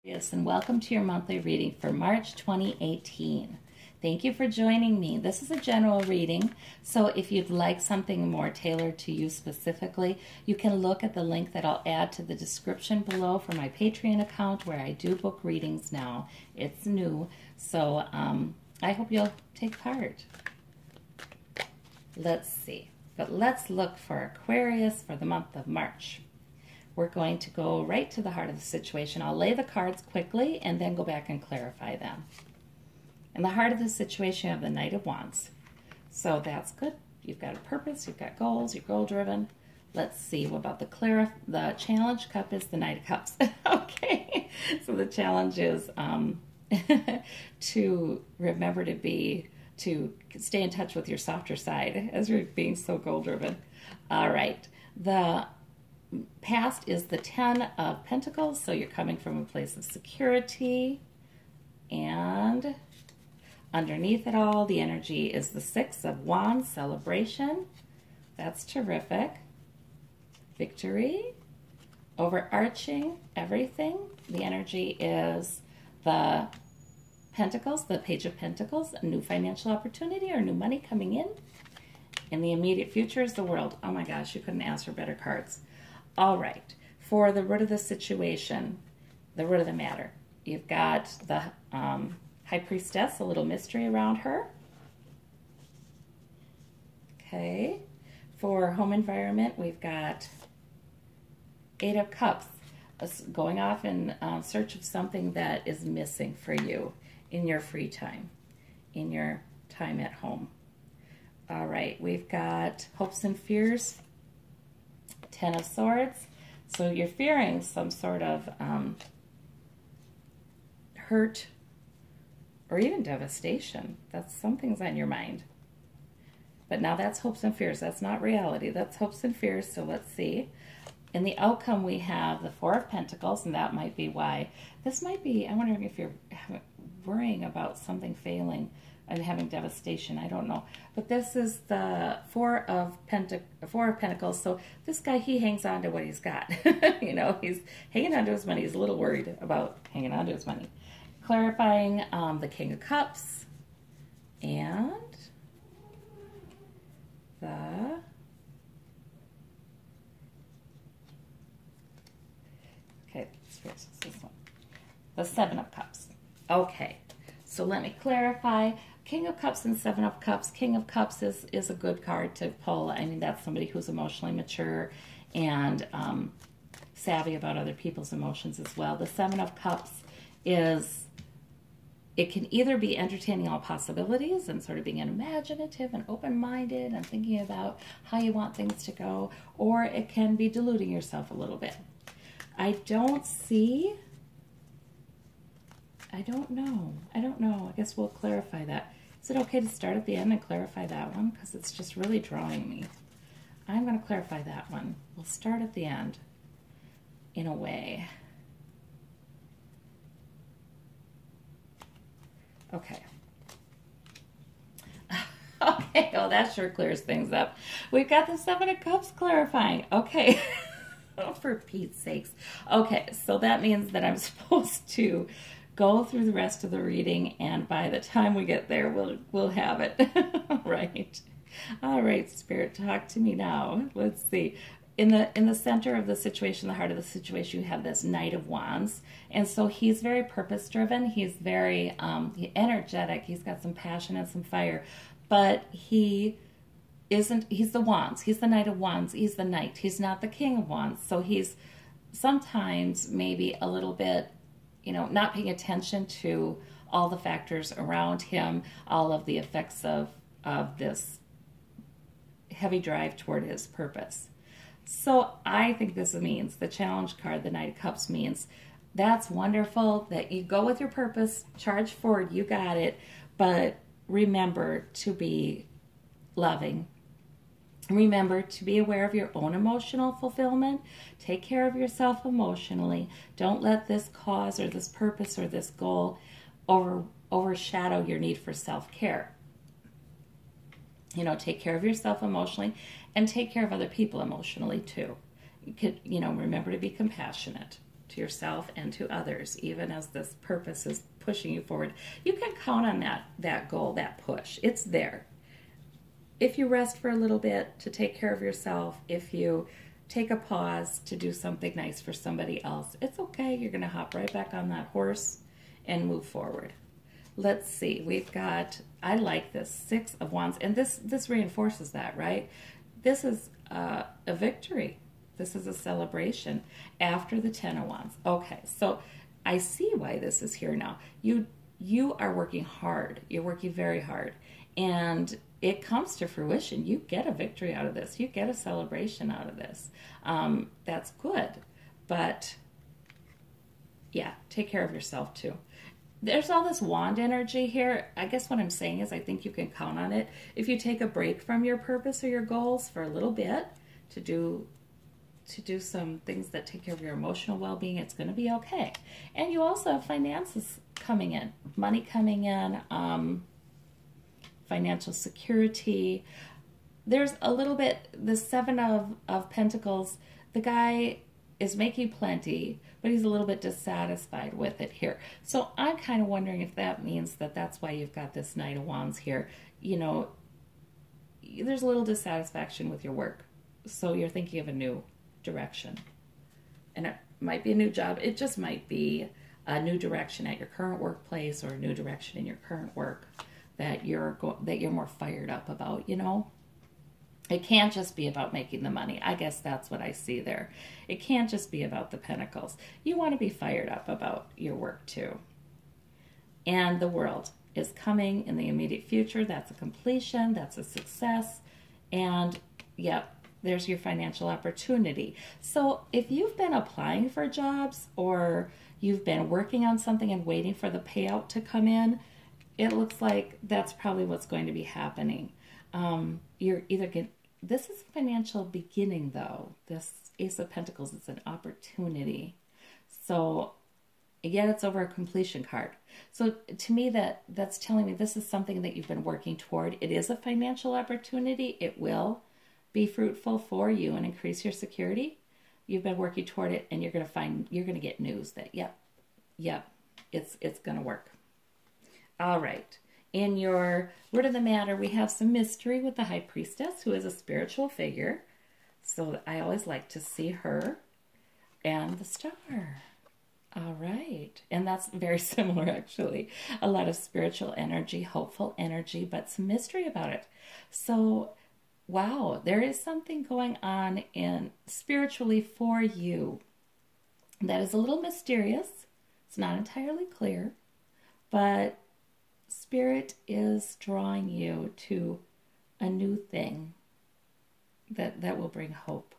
Yes, and welcome to your monthly reading for March 2018. Thank you for joining me. This is a general reading, so if you'd like something more tailored to you specifically, you can look at the link that I'll add to the description below for my Patreon account where I do book readings now. It's new, so I hope you'll take part. Let's see, but let's look for Aquarius for the month of March. We're going to go right to the heart of the situation. I'll lay the cards quickly and then go back and clarify them. In the heart of the situation, you have the Knight of Wands. So that's good. You've got a purpose, you've got goals, you're goal-driven. Let's see, what about the challenge cup is the Knight of Cups. Okay, so the challenge is to remember to stay in touch with your softer side as you're being so goal-driven. All right, the past is the Ten of Pentacles, so you're coming from a place of security, and underneath it all, the energy is the Six of Wands, celebration. That's terrific. Victory, overarching everything. The energy is the Pentacles, the Page of Pentacles, a new financial opportunity or new money coming in. In the immediate future is the World. Oh my gosh, you couldn't ask for better cards. All right, for the root of the situation, the root of the matter, you've got the High Priestess, a little mystery around her. Okay, for home environment, we've got Eight of Cups, going off in search of something that is missing for you in your free time, in your time at home. All right, we've got hopes and fears, Ten of Swords. So you're fearing some sort of hurt or even devastation. That's something's on your mind. But now that's hopes and fears. That's not reality. That's hopes and fears. So let's see. In the outcome, we have the Four of Pentacles, and that might be why. This might be, I'm wondering if you're worrying about something failing and having devastation. I don't know. But this is the Four of Pentacles. So this guy, he hangs on to what he's got. You know, he's hanging on to his money. He's a little worried about hanging on to his money. Clarifying the King of Cups and the this one, the Seven of Cups. Okay, so let me clarify. King of Cups and Seven of Cups. King of Cups is a good card to pull. I mean, that's somebody who's emotionally mature and savvy about other people's emotions as well. The Seven of Cups is, it can either be entertaining all possibilities and sort of being imaginative and open-minded and thinking about how you want things to go, or it can be deluding yourself a little bit. I don't know. I guess we'll clarify that. Is it okay to start at the end and clarify that one? Because it's just really drawing me. I'm going to clarify that one. We'll start at the end in a way. Okay. Okay, well, that sure clears things up. We've got the Seven of Cups clarifying. Okay. Oh, for Pete's sakes. Okay, so that means that I'm supposed to go through the rest of the reading, and by the time we get there, we'll have it. Right. All right, Spirit, talk to me now. Let's see. In the center of the situation, the heart of the situation, you have this Knight of Wands, and so he's very purpose-driven. He's very energetic. He's got some passion and some fire, but he's the Wands. He's the Knight of Wands. He's the Knight. He's not the King of Wands. So he's sometimes maybe a little bit, you know, not paying attention to all the factors around him, all of the effects of this heavy drive toward his purpose. So I think this means, the challenge card, the Knight of Cups, means that's wonderful that you go with your purpose, charge forward, you got it, but remember to be loving. Remember to be aware of your own emotional fulfillment. Take care of yourself emotionally. Don't let this cause or this purpose or this goal overshadow your need for self-care. You know, take care of yourself emotionally and take care of other people emotionally too. You could, you know, remember to be compassionate to yourself and to others, even as this purpose is pushing you forward. You can count on that goal, that push. It's there. If you rest for a little bit to take care of yourself, if you take a pause to do something nice for somebody else, it's okay. You're going to hop right back on that horse and move forward. Let's see. We've got, I like this, 6 of Wands. And this reinforces that, right? This is a victory. This is a celebration after the 10 of Wands. Okay, so I see why this is here now. You are working hard. You're working very hard. And it comes to fruition. You get a victory out of this. You get a celebration out of this. That's good. But yeah, take care of yourself too. There's all this wand energy here. I guess what I'm saying is I think you can count on it. If you take a break from your purpose or your goals for a little bit to do some things that take care of your emotional well-being, it's going to be okay. And you also have finances coming in, money coming in, financial security. There's a little bit, the 7 of Pentacles, the guy is making plenty, but he's a little bit dissatisfied with it here. So I'm kind of wondering if that means that that's why you've got this Knight of Wands here. You know, there's a little dissatisfaction with your work. So you're thinking of a new direction. And it might be a new job. It just might be a new direction at your current workplace or a new direction in your current work that you're more fired up about, you know? It can't just be about making the money. I guess that's what I see there. It can't just be about the Pentacles. You want to be fired up about your work too. And the World is coming in the immediate future. That's a completion. That's a success. And yep, there's your financial opportunity. So if you've been applying for jobs or you've been working on something and waiting for the payout to come in, it looks like that's probably what's going to be happening. You're either getting, this is financial beginning though. This Ace of Pentacles is an opportunity. So yet it's over a completion card. So to me that's telling me this is something that you've been working toward. It is a financial opportunity. It will be fruitful for you and increase your security. You've been working toward it and you're going to get news that yep, it's going to work. All right. In your Word of the Matter, we have some mystery with the High Priestess, who is a spiritual figure. So I always like to see her. And the Star. All right. And that's very similar, actually. A lot of spiritual energy, hopeful energy, but some mystery about it. So, wow, there is something going on spiritually for you that is a little mysterious. It's not entirely clear, but Spirit is drawing you to a new thing that will bring hope.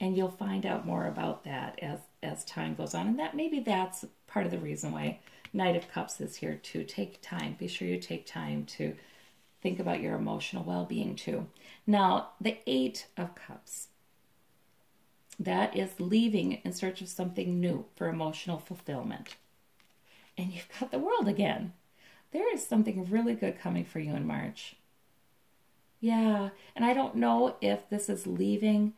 And you'll find out more about that as time goes on. And maybe that's part of the reason why Knight of Cups is here too. Take time. Be sure you take time to think about your emotional well-being too. Now, the 8 of Cups. That is leaving in search of something new for emotional fulfillment. And you've got the World again. There is something really good coming for you in March. Yeah, and I don't know if this is leaving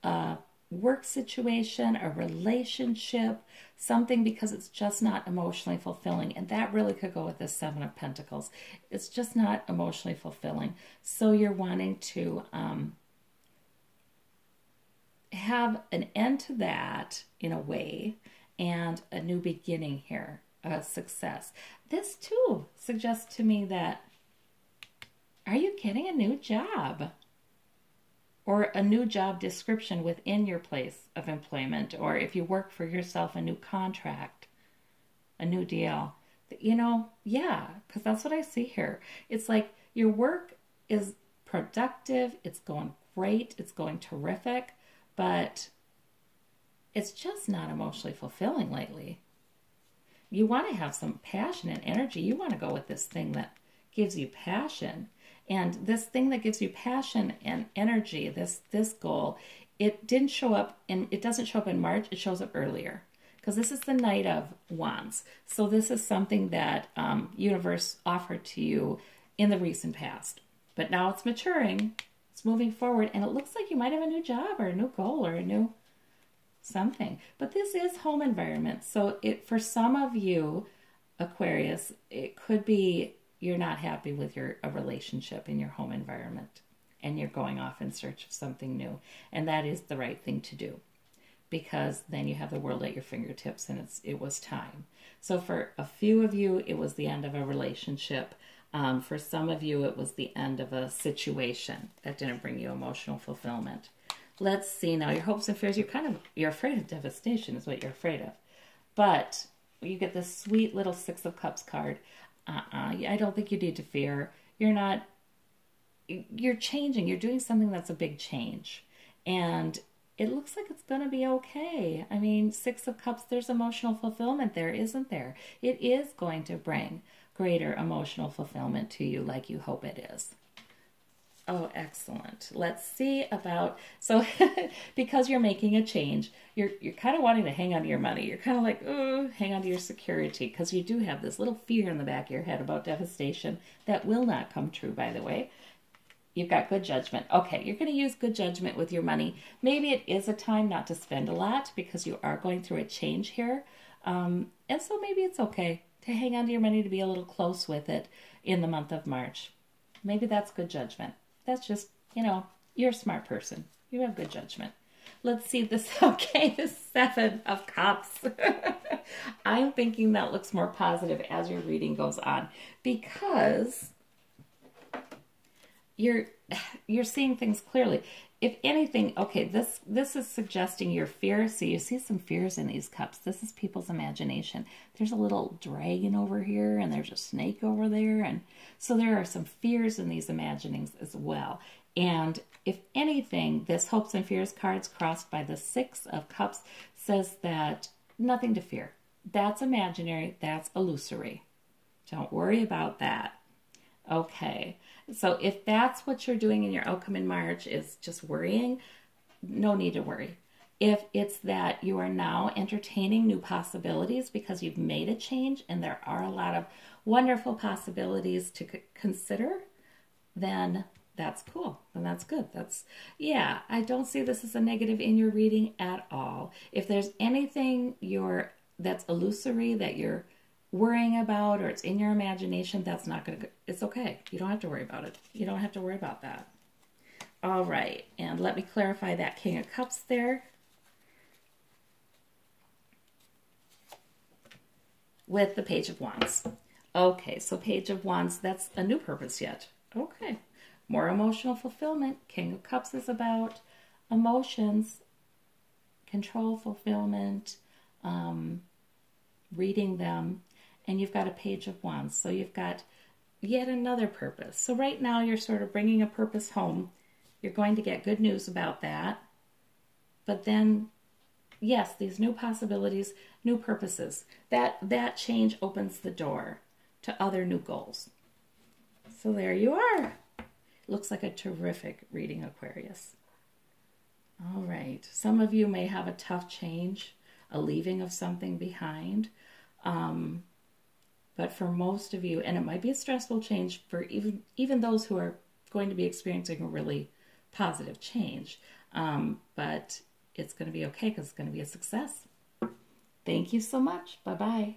a work situation, a relationship, something because it's just not emotionally fulfilling. And that really could go with the 7 of Pentacles. It's just not emotionally fulfilling. So you're wanting to have an end to that in a way and a new beginning here. Success. This too suggests to me that, are you getting a new job? Or a new job description within your place of employment, or if you work for yourself, a new contract, a new deal. You know, yeah, because that's what I see here. It's like your work is productive, it's going great, it's going terrific, but it's just not emotionally fulfilling lately. You want to have some passion and energy. You want to go with this thing that gives you passion. And this thing that gives you passion and energy, this goal, it didn't show up, and it doesn't show up in March. It shows up earlier because this is the Knight of Wands. So this is something that universe offered to you in the recent past. But now it's maturing. It's moving forward, and it looks like you might have a new job or a new goal or a new something. But this is home environment. So for some of you, Aquarius, it could be you're not happy with a relationship in your home environment and you're going off in search of something new. And that is the right thing to do, because then you have the world at your fingertips and it was time. So for a few of you, it was the end of a relationship. For some of you, it was the end of a situation that didn't bring you emotional fulfillment. Let's see now, your hopes and fears. You're afraid of devastation is what you're afraid of. But you get this sweet little Six of Cups card. I don't think you need to fear. You're changing. You're doing something that's a big change. And it looks like it's going to be okay. I mean, Six of Cups, there's emotional fulfillment there, isn't there? It is going to bring greater emotional fulfillment to you like you hope it is. Oh, excellent. Let's see about, so because you're making a change, you're kind of wanting to hang on to your money. You're kind of like, oh, hang on to your security, because you do have this little fear in the back of your head about devastation that will not come true, by the way. You've got good judgment. Okay, you're going to use good judgment with your money. Maybe it is a time not to spend a lot because you are going through a change here. And so maybe it's okay to hang on to your money, to be a little close with it in the month of March. Maybe that's good judgment. That's just, you're a smart person. You have good judgment. Let's see this. Okay, the Seven of Cups. I'm thinking that looks more positive as your reading goes on, because you're seeing things clearly. If anything, okay, this is suggesting your fear. So you see some fears in these cups. This is people's imagination. There's a little dragon over here, and there's a snake over there, and so there are some fears in these imaginings as well. And if anything, this hopes and fears cards crossed by the Six of Cups says that nothing to fear. That's imaginary. That's illusory. Don't worry about that. Okay. So if that's what you're doing in your outcome in March, is just worrying, no need to worry. If it's that you are now entertaining new possibilities because you've made a change and there are a lot of wonderful possibilities to consider, then that's cool. Then that's good. Yeah, I don't see this as a negative in your reading at all. If there's anything that's illusory that you're worrying about, or it's in your imagination, that's not going to, it's okay. You don't have to worry about it. You don't have to worry about that. All right, and let me clarify that King of Cups there with the Page of Wands. Okay, so Page of Wands, that's a new purpose yet. Okay, more emotional fulfillment. King of Cups is about emotions, control, fulfillment, reading them. And you've got a Page of Wands. So you've got yet another purpose. So right now you're sort of bringing a purpose home. You're going to get good news about that. But then, yes, these new possibilities, new purposes, that change opens the door to other new goals. So there you are. Looks like a terrific reading, Aquarius. All right. Some of you may have a tough change, a leaving of something behind. But for most of you, and it might be a stressful change for even those who are going to be experiencing a really positive change, but it's going to be okay because it's going to be a success. Thank you so much. Bye-bye.